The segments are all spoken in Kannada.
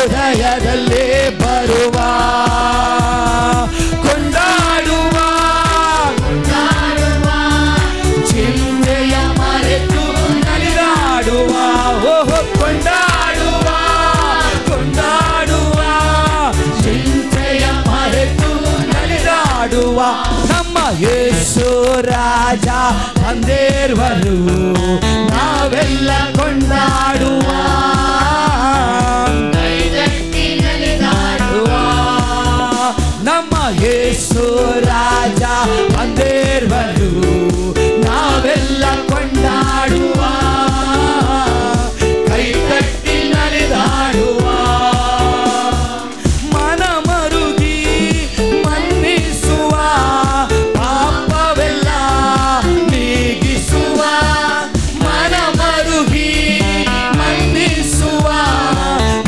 ಹೃದಯದಲ್ಲಿ ಬರುವ ಕೊಂಡಾಡುವ ಚಿಂತೆಯ ಮರೆತು ನಲಿದಾಡುವ ಓಹೋ ಕೊಂಡಾಡುವ ಚಿಂತೆಯ ಮರೆತು ನಲಿದಾಡುವ ನಮ್ಮ ಯೇಸು ರಾಜ ಬಂದೇರ್ವರು ನಾವೆಲ್ಲ ಕೊಂಡಾಡುವ ನಮ್ಮ ಯೇಸು ರಾಜ ಬಂದೇರ್ವರು ನಾವೆಲ್ಲ ಕೊಂಡಾಡುವ ಕೈ ತಟ್ಟಿ ನಲಿದಾಡುವ ಮನ ಮರುಗಿ ಮನ್ನಿಸುವ ಪಾಪವೆಲ್ಲ ನೀಗಿಸುವ ಮನ ಮರುಗಿ ಮನ್ನಿಸುವ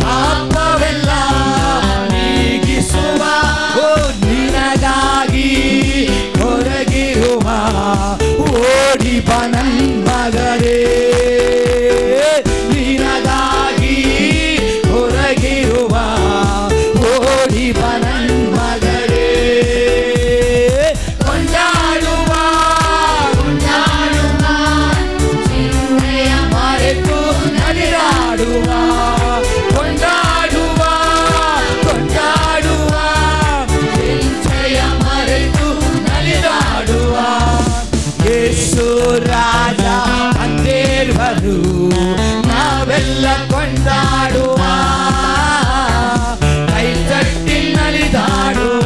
ಪಾಪವೆಲ್ಲ ನೀಗಿಸುವ ಓ ನಿನಗಾಗಿ ಹೊರಗಿರುವ ಓಡಿ ಬನನ್ ಮಗರೇ ನಿನಗಾಗಿ ಹೊರಗಿರುವ ಓಡಿ ಬನನ್ ಮಗರೇ ಕೊಂಡಾಡುವ ಚಿಂತೆಯ ಮರೆತು ನಲಿದಾಡುವ ಕೊಂಡಾಡುವ ಚಿಂತೆಯ ಮರೆತು ನಲಿದಾಡುವ ಯೇಸು ರಾಜ ಬಂದೇರ್ವರು ನಾವೆಲ್ಲ ಕೊಂಡಾಡುವ ಕೈ ತಟ್ಟಿ ನಲಿದಾಡುವ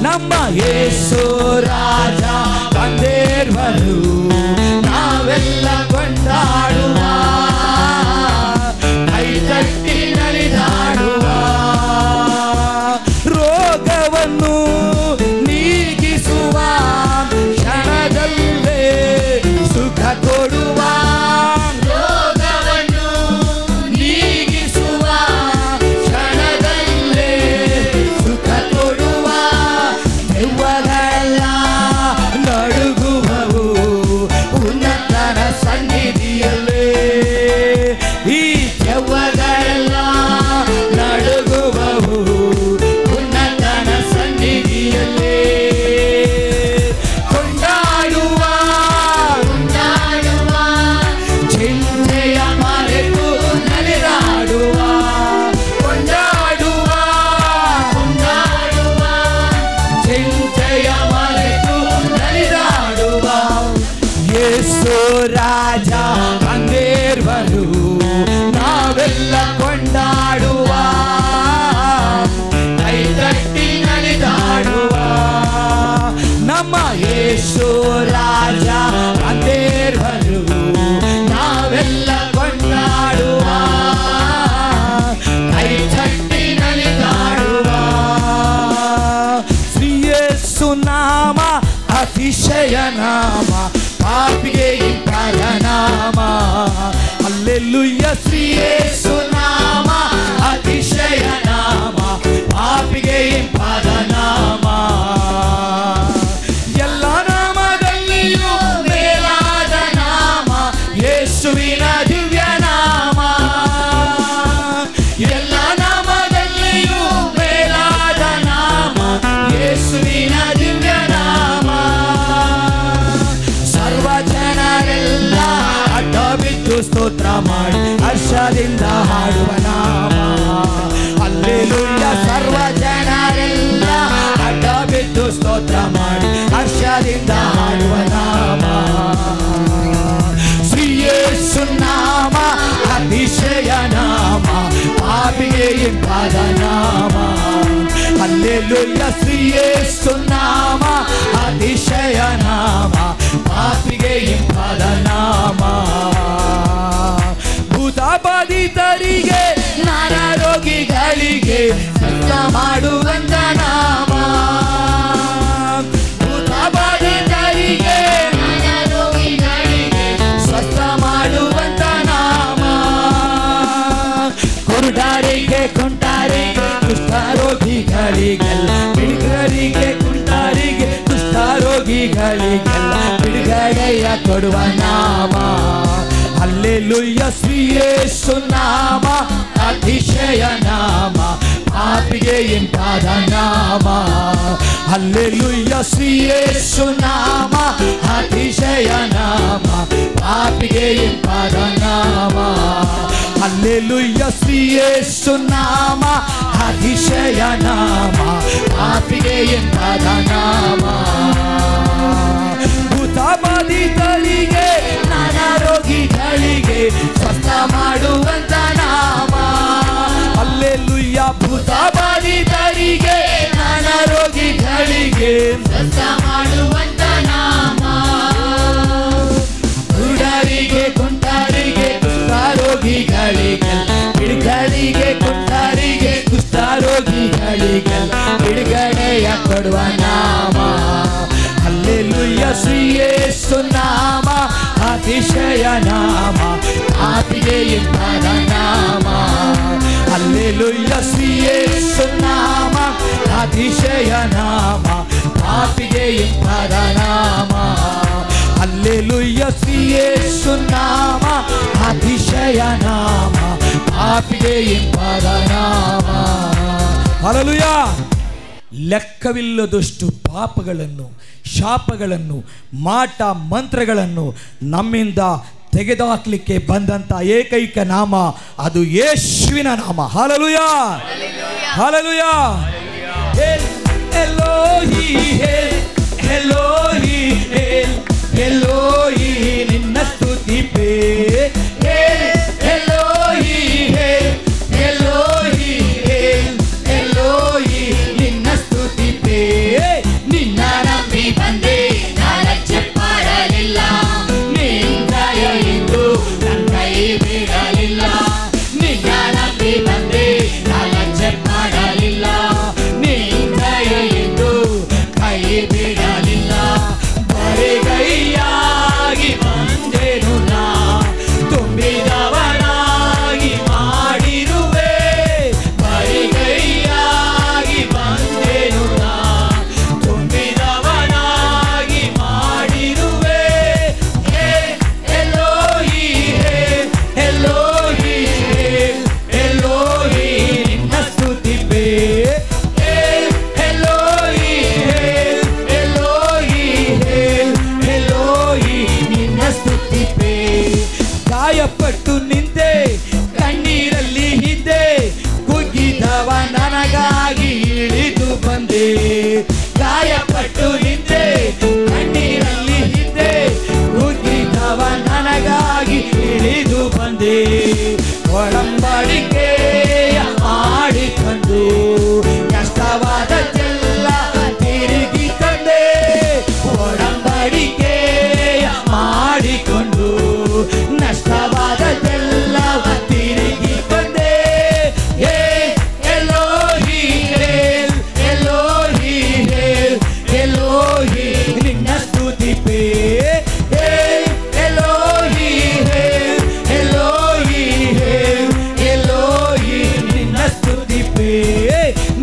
ನಮ್ಮ ಯೇಸು ರಾಜ ಬಂದೇರ್ವರು ನಾವೆಲ್ಲ ಕೊಂಡಾಡುವ ಕೈ ತಟ್ಟಿ ನಲಿದಾಡುವ ರೋಗವನ್ನು ನೀಗಿಸುವ ಕ್ಷಣದಲ್ಲೇ ಸುಖ ಕೊಡುವ ರೋಗವನ್ನು ನೀಗಿಸುವ ಕ್ಷಣದಲ್ಲೇ ಸುಖ ಕೊಡುವ ದೆವ್ವಗಳೆಲ್ಲ ನಡುಗುವವು ಉನ್ನತನ ಸನ್ನಿಧಿಯಲ್ಲೇ ಈ ದೆವ್ವಗಳೆಲ್ಲ ನಡುಗುವವು ಉನ್ನತನ ಸನ್ನಿಧಿಯಲ್ಲೇ ಕೊಂಡಾಡುವ ಚಿಂತೆಯ ಮರೆತು ನಲಿದಾಡುವ ಕೊಂಡಾಡುವ ಚಿಂತೆಯ ಮರೆತು ನಲಿದಾಡುವ ಯೇಸು ರಾಜ ಬಂದೇರ್ವರು ನಾವೆಲ್ಲ ಕೊಂಡಾಡುವ ಕೈ ತಟ್ಟಿ ನಲಿದಾಡುವ ನಮ್ಮ ಯೇಸು ರಾಜ ಬಂದೇರ್ವರು ನಾವೆಲ್ಲ ಕೊಂಡಾಡುವ ಕೈ ತಟ್ಟಿ ನಲಿದಾಡುವ ಶ್ರೀ ಯೇಸು ನಾಮ ಅತಿಶಯ ನಾಮ ಪಾಪಿಗೆ ಇಂಪಾದ ನಾಮ ಹಲ್ಲೆಲೂಯ ಶ್ರೀ ಯೇಸು ನಾಮ ಅತಿಶಯ ನಾಮ ಪಾಪಿಗೆ ಇಂಪಾದ ನಾಮ ಎಲ್ಲ ನಾಮದಲ್ಲಿಯೂ ಮೇಲಾದ ನಾಮ ಯೇಸುವಿನ ದಿವ್ಯ ನಾಮ ಎಲ್ಲ ನಾಮದಲ್ಲಿಯೂ ಮೇಲಾದ ನಾಮ ಯೇಸುವಿನ ದಿವ್ಯ ನಾಮ ಸರ್ವ ಜನರೆಲ್ಲ ಅಡ್ಡ ಬಿದ್ದು ಸ್ತೋತ್ರ ಮಾಡಿ ಹರ್ಷದಿಂದ ಹಾಡುವ ನಾಮ ಹಲ್ಲೆಲೂಯ ಸರ್ವ ಜನರೆಲ್ಲ ಅಡ್ಡ ಬಿದ್ದು ಸ್ತೋತ್ರ ಮಾಡಿ ಹರ್ಷದಿಂದ ಹಾಡುವ ನಾಮ ಶ್ರೀ ಯೇಸು ನಾಮ ಅತಿಶಯ ನಾಮ ಪಾಪಿಗೆ ಇಂಪಾದ ನಾಮ ಹಲ್ಲೆಲೂಯ ಶ್ರೀ ಯೇಸು ನಾಮ ಅತಿಶಯ ನಾಮ ಪಾಪಿಗೆ ಇಂಪಾದ ನಾಮ ಭೂತಬಾಧಿತರಿಗೆ ನಾನಾರೋಗಿಗಳಿಗೆ ಸ್ವಸ್ಥ ಮಾಡುವಂತ ನಾಮ ಭೂತಬಾಧಿತರಿಗೆ ಸ್ವಸ್ಥ ಮಾಡುವಂತ ನಾಮ ಕುರುಡರಿಗೆ ಕುಂಟಾರಿಗೆ ಕುಷ್ಠರೋಗಿಗಳಿಗೆಲ್ಲ ಬಿಡುಗರಿಗೆ ಕುಂಟಾರಿಗೆ ಕುಷ್ಠರೋಗಿಗಳಿಗೆಲ್ಲ ಬಿಡುಗಡೆಯ ಕೊಡುವ ನಾಮ ಹಲ್ಲೆಲೂಯ ಶ್ರೀ ಯೇಸು ನಾಮ ಅತಿಶಯ ನಾಮ ಪಾಪಿಗೆ ಇಂಪಾದ ನಾಮ. ಹಲ್ಲೆಲೂಯ ಶ್ರೀ ಯೇಸು ನಾಮ ಅತಿಶಯ ನಾಮ ಪಾಪಿಗೆ ಇಂಪಾದ ನಾಮ. ಹಲ್ಲೆಲೂಯ ಶ್ರೀ ಯೇಸು ನಾಮ ಅತಿಶಯ ನಾಮ ಪಾಪಿಗೆ ಇಂಪಾದ ನಾಮ. ಭೂತಬಾಧಿತರಿಗೆ ನಾನಾರೋಗಿಗಳಿಗೆ ಸ್ವಸ್ಥ ಮಾಡುವಂತ ನಾಮ. ಹಲ್ಲೆಲೂಯ ಭೂತಬಾಧಿತರಿಗೆ ನಾನಾರೋಗಿಗಳಿಗೆ ಸ್ವಸ್ಥ ಮಾಡುವಂತ ನಾಮ. ಕುರುಡರಿಗೆ ಕುಂಟರಿಗೆ ಕುಷ್ಠರೋಗಿಗಳಿಗೆ ಬಿಡುಗಡೆಗೆ ಕುಂಟರಿಗೆ ಕುಷ್ಠರೋಗಿಗಳಿಗೆ ಬಿಡುಗಡೆಯ ಕೊಡುವ ನಾಮ. ಹಲ್ಲೆಲೂಯ ಶ್ರೀ ಯೇಸು ನಾಮ ಅತಿಶಯ ನಾಮ ಪಾಪಿಗೆ ಇಂಪಾದ ನಾಮ. ಹಲ್ಲೆಲೂಯ ಶ್ರೀ ಯೇಸು ನಾಮ ಅತಿಶಯ ನಾಮ ಪಾಪಿಗೆ ಇಂಪಾದ ನಾಮ. ಹಲ್ಲೆಲೂಯ ಶ್ರೀ ಯೇಸು ನಾಮ ಅತಿಶಯ ನಾಮ ಪಾಪಿಗೆ ಇಂಪಾದ ನಾಮ. ಹಲ್ಲೆಲೂಯ. ಲೆಕ್ಕವಿಲ್ಲದಷ್ಟು ಪಾಪಗಳನ್ನು ಶಾಪಗಳನ್ನು ಮಾಟ ಮಂತ್ರಗಳನ್ನು ನಮ್ಮಿಂದ ತೆಗೆದುಹಾಕಲಿಕ್ಕೆ ಬಂದಂತ ಏಕೈಕ ನಾಮ ಅದು ಯೇಸುವಿನ ನಾಮ. Hallelujah hallelujah. ಎಲೋಹಿ ಎಲೋಹಿ ಎಲೋಹಿ ನಿನ್ನ ಸ್ತುತಿಪೇ. ಎಲೋಹಿ ಎಲೋಹಿ ಎಲೋಹಿ ನಿನ್ನ ಸ್ತುತಿಪೇ. ನಿನ್ನ ನಂಬಿ ಬಂದೆ ನಾಲಚ್ಚೆ ಮಾಡಲಿಲ್ಲ, ನಿಂದಯ ಎಂದು ನನ್ನ ಕೈ ಬಿಡಲಿಲ್ಲ. ನಿನ್ನ ನಂಬಿ ಬಂದೆ ನಾಲಚ್ಚೆ ಮಾಡಲಿಲ್ಲ, ನಿಂದಯ ಎಂದು ಕೈ ಬಿಡಲಿಲ್ಲ. ಬರಿಗೈಯಾಗಿ ಬಂದೆನು ನಾ, ತುಂಬಿದವನಾಗಿ ಮಾಡಿರುವೆ. ಬರಿಗೈಯಾಗಿ ಬಂದೆನು ನಾ, ತುಂಬಿದವನಾಗಿ ಮಾಡಿರುವೆ. ಎಲೋಹಿ ಎಲೋಹಿ ಎಲೋಹಿ ನಿನ್ನ ಸ್ತುತಿಪೇ. ಎಲೋಹಿ ಎಲೋಹಿ ಎಲೋಹಿ ನಿನ್ನ ಸ್ತುತಿಪೇ. ಗಾಯಪಟ್ಟು ನಿಂತೆ ಕಣ್ಣೀರಲ್ಲಿ ಇದ್ದೆ, ಕುಗ್ಗಿದವ ನನಗಾಗಿ ಇಳಿದು ಬಂದೆ. ಗಾಯಪಟ್ಟು ನಿಂತೆ ಕಣ್ಣೀರಲ್ಲಿ ಇದ್ದೆ, ಕುಗ್ಗಿದವ ನನಗಾಗಿ ಇಳಿದು ಬಂದೆ. ಒಡಂಬಡಿಕೆಯ ಮಾಡಿಕೊಂಡು ಕಷ್ಟವಾದದ್ದೆಲ್ಲ ತಿರುಗಿ ತಂದೆ. ಒಡಂಬಡಿಕೆಯ ಮಾಡಿಕೊಂಡು ನಷ್ಟವಾದದ್ದೆಲ್ಲ ತಿರುಗಿ ಬಂದೆ. ಎಲೋಹಿ ಎಲೋಹಿ ಎಲೋಹಿ ನಿನ್ನ ಸ್ತುತಿಪೇ. ಎಲೋಹಿ ಎಲೋಹಿ ಎಲೋಹಿ ನಿನ್ನ ಸ್ತುತಿಪೇ.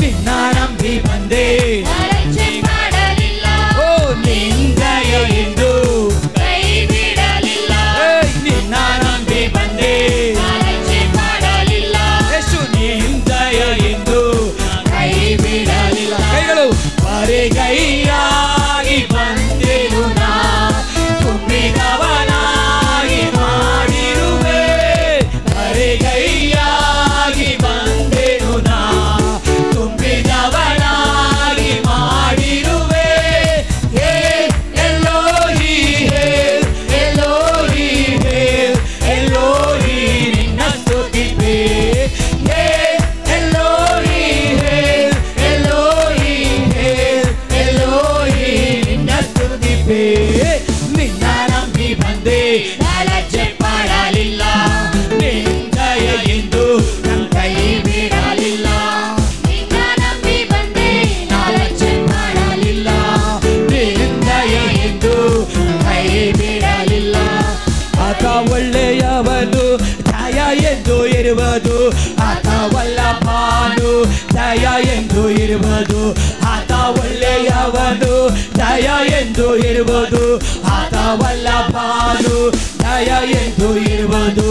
ನಿನ್ನ ನಂಬಿ ಬಂದೆ ಓ ನಿಂದಯ ಎಂದು ಕೈ ಬಿಡಲಿಲ್ಲ. ನಿನ್ನ ನಂಬಿ ಬಂದೆ ಯೇಸು ನಿಂದಯ ಎಂದು ಕೈ ಬಿಡಲಿಲ್ಲ. ಕೈಗಳು. ಬರಿಗೈಯಾಗಿ ಬಂದೆನು ನಾ, ತುಂಬಿದವನಾಗಿ ಮಾಡಿರುವೆ. ಬರಿಗೈಯಾಗಿ ಬಂದೆನು ನಾ, ತುಂಬಿದವನಾಗಿ ಮಾಡಿರುವೆ. ಎಲೋಹಿ ಎಲೋಹಿ ಎಲೋಹಿ ನಿನ್ನ ಸ್ತುತಿಪೇ. ಎಲೋಹಿ ಎಲೋಹಿ ಎಲೋಹಿ ನಿನ್ನ ಸ್ತುತಿಪೇ. ನಿನ್ನ ನಂಬಿ ಬಂದೆ ನಾಲಚ್ಚೆ ಮಾಡಲಿಲ್ಲ, ನಿಂದಯ ಎಂದು ನನ್ನ ಕೈ ಬಿಡಲಿಲ್ಲ. ನಿನ್ನ ನಂಬಿ ಬಂದೆ ನಾಲಚ್ಚೆ ಮಾಡಲಿಲ್ಲ, ನಿಂದಯ ಎಂದು ಕೈ ಬಿಡಲಿಲ್ಲ. ಆತ ಒಳ್ಳೆಯವನು ದಯ ಎಂದು ಇರುವುದು, ಆತ ವಲ್ಲಭನು ದಯ ಎಂದು ಇರುವುದು. ಆತ ಒಳ್ಳೆಯವನು ದಯ ಎಂದು ಇರುವುದು, ಆತ ವಲ್ಲಭನು ದಯ ಎಂದು ಇರುವುದು.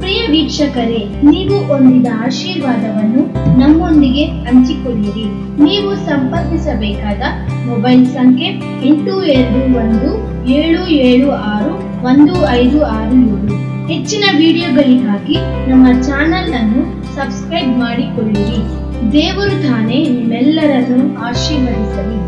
ಪ್ರಿಯ ವೀಕ್ಷಕ ವೀಕ್ಷಕರೇ, ನೀವು ಹೊಂದಿದ ಆಶೀರ್ವಾದವನ್ನು ನಮ್ಮೊಂದಿಗೆ ಹಂಚಿಕೊಳ್ಳಿರಿ. ನೀವು ಸಂಪರ್ಕಿಸಬೇಕಾದ ಮೊಬೈಲ್ ಸಂಖ್ಯೆ 8217761567. ಹೆಚ್ಚಿನ ವಿಡಿಯೋಗಳಿಗಾಗಿ ನಮ್ಮ ಚಾನೆಲ್ ಅನ್ನು ಸಬ್ಸ್ಕ್ರೈಬ್ ಮಾಡಿಕೊಳ್ಳಿರಿ. ದೇವರು ತಾನೇ ನಿಮ್ಮೆಲ್ಲರನ್ನು ಆಶೀರ್ವದಿಸಲಿ.